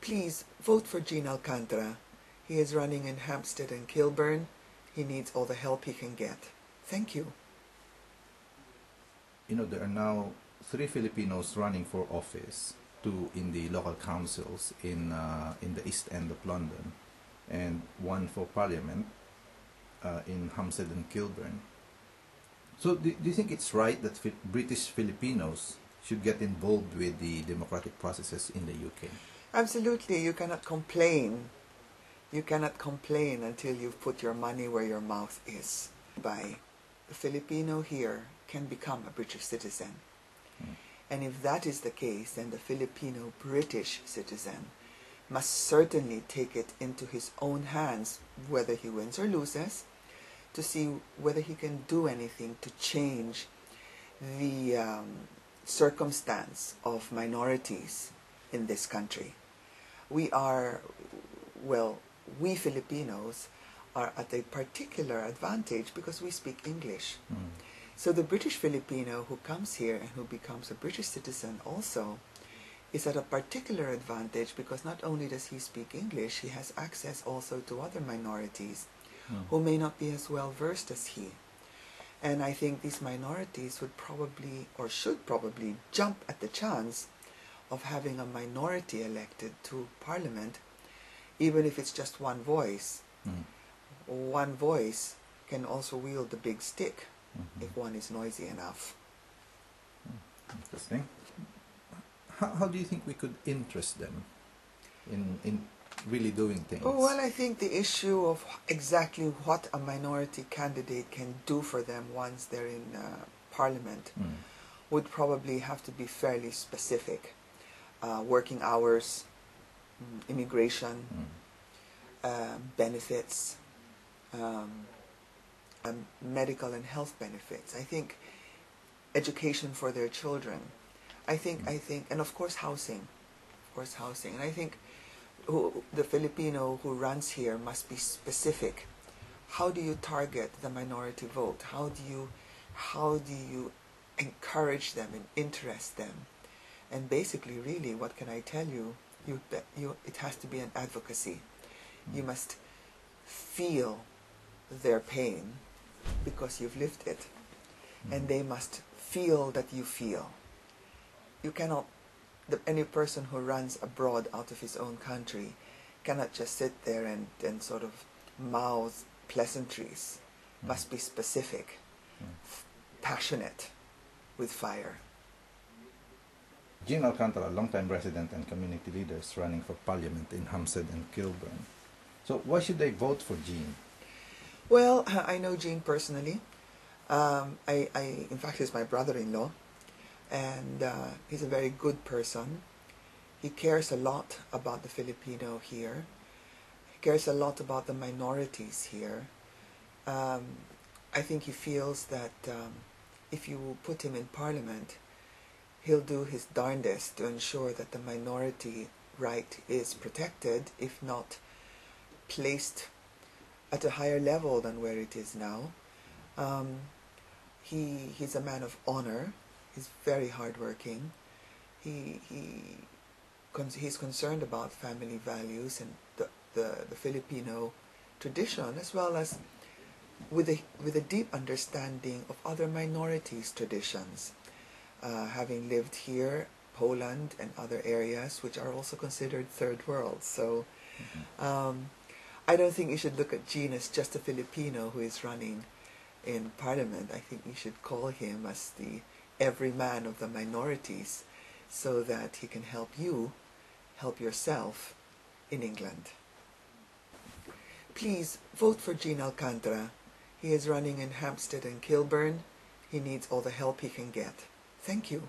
Please vote for Gene Alcantara. He is running in Hampstead and Kilburn. He needs all the help he can get. Thank you. You know, there are now 3 Filipinos running for office, 2 in the local councils in the East End of London, and 1 for Parliament in Hampstead and Kilburn. So do you think it's right that British Filipinos should get involved with the democratic processes in the UK? Absolutely. You cannot complain. You cannot complain until you've put your money where your mouth is. By the Filipino here can become a British citizen. And if that is the case, then the Filipino British citizen must certainly take it into his own hands, whether he wins or loses, to see whether he can do anything to change the circumstance of minorities in this country. We Filipinos are at a particular advantage because we speak English. So the British Filipino who comes here and who becomes a British citizen also is at a particular advantage because not only does he speak English, he has access also to other minorities who may not be as well versed as he. And I think these minorities would probably, or should probably, jump at the chance of having a minority elected to Parliament, even if it's just one voice. One voice can also wield the big stick if one is noisy enough. Interesting. How do you think we could interest them in really doing things? Oh, well, I think the issue of exactly what a minority candidate can do for them once they're in Parliament would probably have to be fairly specific. Working hours, immigration, benefits, medical and health benefits. I think education for their children. I think, and of course housing. And I think the Filipino who runs here must be specific. How do you target the minority vote? How do you encourage them and interest them? And basically, really, what can I tell you? It has to be an advocacy. You must feel their pain because you've lived it, and they must feel that you feel. You cannot. Any person who runs abroad out of his own country cannot just sit there and sort of mouth pleasantries. Must be specific, passionate, with fire. Gene Alcantara, longtime resident and community leader, is running for Parliament in Hampstead and Kilburn. So why should they vote for Gene? Well, I know Gene personally. In fact, he's my brother-in-law. And he's a very good person. He cares a lot about the Filipino here. He cares a lot about the minorities here. I think he feels that if you put him in Parliament, he'll do his darndest to ensure that the minority right is protected, if not placed at a higher level than where it is now. He's a man of honor. He's very hardworking. He's concerned about family values and the Filipino tradition, as well as with a deep understanding of other minorities' traditions. Having lived here, Poland and other areas which are also considered third world. So I don't think you should look at Gene as just a Filipino who is running in Parliament. I think you should call him as the everyman of the minorities, so that he can help you help yourself in England. Please vote for Gene Alcantara. He is running in Hampstead and Kilburn. He needs all the help he can get. Thank you.